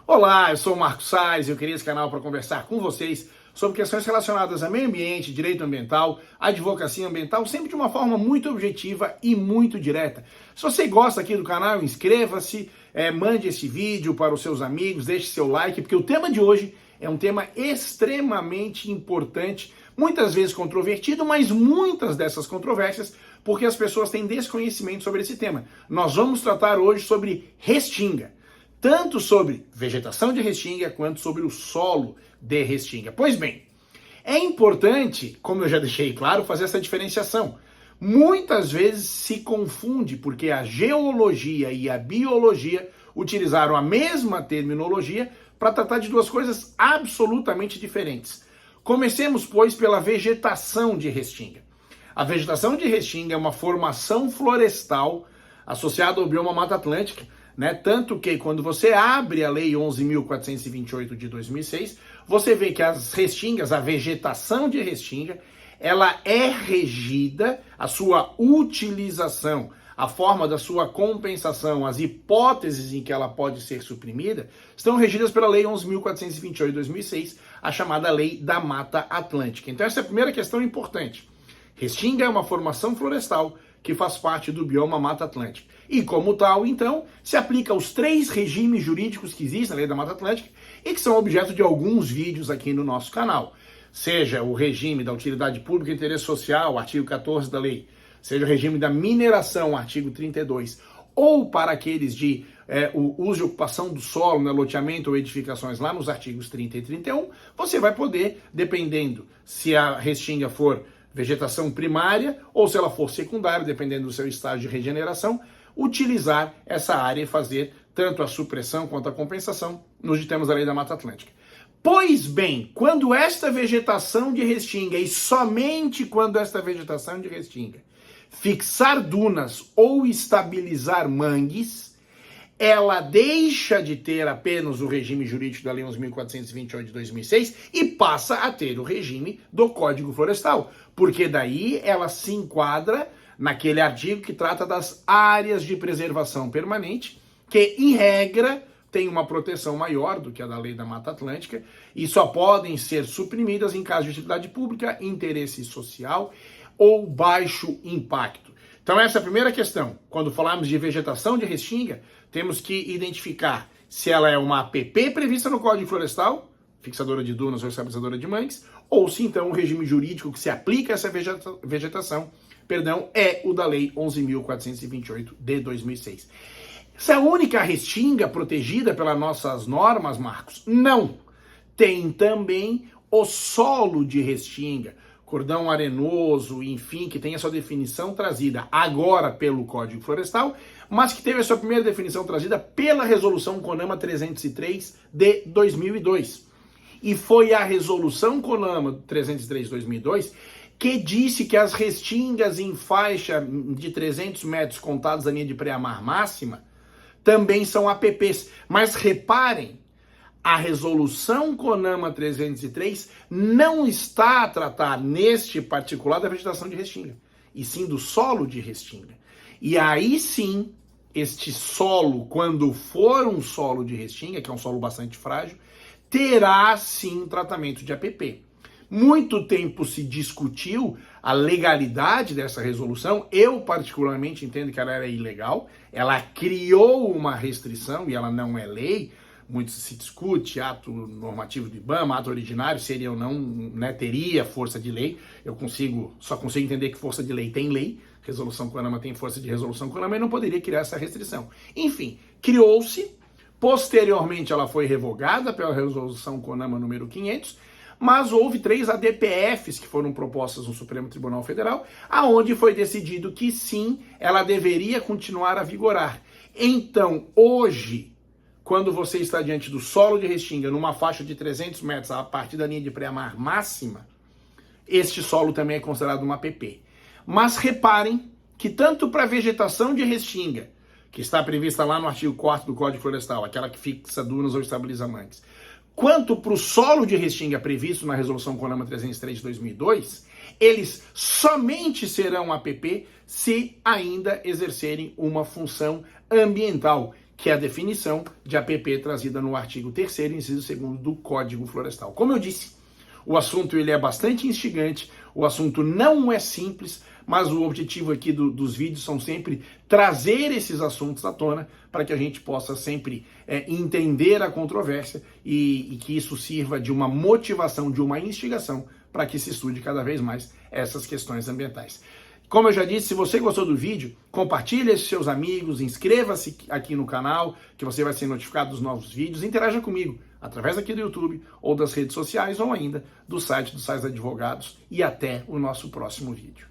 Olá, eu sou o Marcos Sais e eu queria esse canal para conversar com vocês sobre questões relacionadas a meio ambiente, direito ambiental, advocacia ambiental, sempre de uma forma muito objetiva e muito direta. Se você gosta aqui do canal, inscreva-se, mande esse vídeo para os seus amigos, deixe seu like, porque o tema de hoje é um tema extremamente importante, muitas vezes controvertido, mas muitas dessas controvérsias porque as pessoas têm desconhecimento sobre esse tema. Nós vamos tratar hoje sobre restinga, tanto sobre vegetação de restinga quanto sobre o solo de restinga. Pois bem, é importante, como eu já deixei claro, fazer essa diferenciação. Muitas vezes se confunde porque a geologia e a biologia utilizaram a mesma terminologia para tratar de duas coisas absolutamente diferentes. Comecemos, pois, pela vegetação de restinga. A vegetação de restinga é uma formação florestal associada ao bioma Mata Atlântica, né? Tanto que quando você abre a Lei 11.428 de 2006, você vê que as restingas, a vegetação de restinga, ela é regida, a sua utilização, a forma da sua compensação, as hipóteses em que ela pode ser suprimida, estão regidas pela Lei 11.428 de 2006, a chamada Lei da Mata Atlântica. Então essa é a primeira questão importante. Restinga é uma formação florestal que faz parte do bioma Mata Atlântica. E como tal, então, se aplica aos três regimes jurídicos que existem na Lei da Mata Atlântica e que são objeto de alguns vídeos aqui no nosso canal. Seja o regime da utilidade pública e interesse social, artigo 14 da lei, seja o regime da mineração, artigo 32, ou para aqueles de o uso e ocupação do solo, né, loteamento ou edificações lá nos artigos 30 e 31, você vai poder, dependendo se a restinga for vegetação primária ou se ela for secundária, dependendo do seu estágio de regeneração, utilizar essa área e fazer tanto a supressão quanto a compensação nos termos da Lei da Mata Atlântica. Pois bem, quando esta vegetação de restinga, e somente quando esta vegetação de restinga fixar dunas ou estabilizar mangues, ela deixa de ter apenas o regime jurídico da Lei 11.428 de 2006 e passa a ter o regime do Código Florestal, porque daí ela se enquadra naquele artigo que trata das áreas de preservação permanente, que, em regra, tem uma proteção maior do que a da Lei da Mata Atlântica e só podem ser suprimidas em caso de utilidade pública, interesse social ou baixo impacto. Então essa é a primeira questão. Quando falarmos de vegetação de restinga, temos que identificar se ela é uma APP prevista no Código Florestal, fixadora de dunas ou estabilizadora de mangues, ou se então o regime jurídico que se aplica a essa vegetação, é o da Lei 11.428 de 2006. Essa é a única restinga protegida pelas nossas normas, Marcos? Não. Tem também o solo de restinga, cordão arenoso, enfim, que tem a sua definição trazida agora pelo Código Florestal, mas que teve a sua primeira definição trazida pela Resolução CONAMA 303 de 2002. E foi a Resolução CONAMA 303 de 2002 que disse que as restingas em faixa de 300 metros contados da linha de pré-amar máxima também são APPs. Mas reparem, a Resolução CONAMA 303 não está a tratar, neste particular, da vegetação de restinga, e sim do solo de restinga. E aí sim, este solo, quando for um solo de restinga, que é um solo bastante frágil, terá sim tratamento de APP. Muito tempo se discutiu a legalidade dessa resolução. Eu, particularmente, entendo que ela era ilegal. Ela criou uma restrição e ela não é lei. Muito se discute ato normativo do IBAMA, ato originário, seria ou não, né, teria força de lei. Só consigo entender que força de lei tem lei. Resolução CONAMA tem força de resolução CONAMA e não poderia criar essa restrição. Enfim, criou-se. Posteriormente, ela foi revogada pela Resolução CONAMA número 500, mas houve 3 ADPFs que foram propostas no Supremo Tribunal Federal, aonde foi decidido que sim, ela deveria continuar a vigorar. Então, hoje, quando você está diante do solo de restinga, numa faixa de 300 metros a partir da linha de pré-amar máxima, este solo também é considerado uma APP. Mas reparem que tanto para a vegetação de restinga, que está prevista lá no artigo 4º do Código Florestal, aquela que fixa dunas ou estabiliza mangues, quanto para o solo de restinga previsto na Resolução CONAMA 303 de 2002, eles somente serão APP se ainda exercerem uma função ambiental, que é a definição de APP trazida no artigo 3º, inciso 2º do Código Florestal. Como eu disse, o assunto ele é bastante instigante, o assunto não é simples, mas o objetivo aqui dos vídeos são sempre trazer esses assuntos à tona para que a gente possa sempre entender a controvérsia e que isso sirva de uma motivação, de uma instigação para que se estude cada vez mais essas questões ambientais. Como eu já disse, se você gostou do vídeo, compartilhe com seus amigos, inscreva-se aqui no canal, que você vai ser notificado dos novos vídeos, interaja comigo através aqui do YouTube ou das redes sociais ou ainda do site dos Sais Advogados e até o nosso próximo vídeo.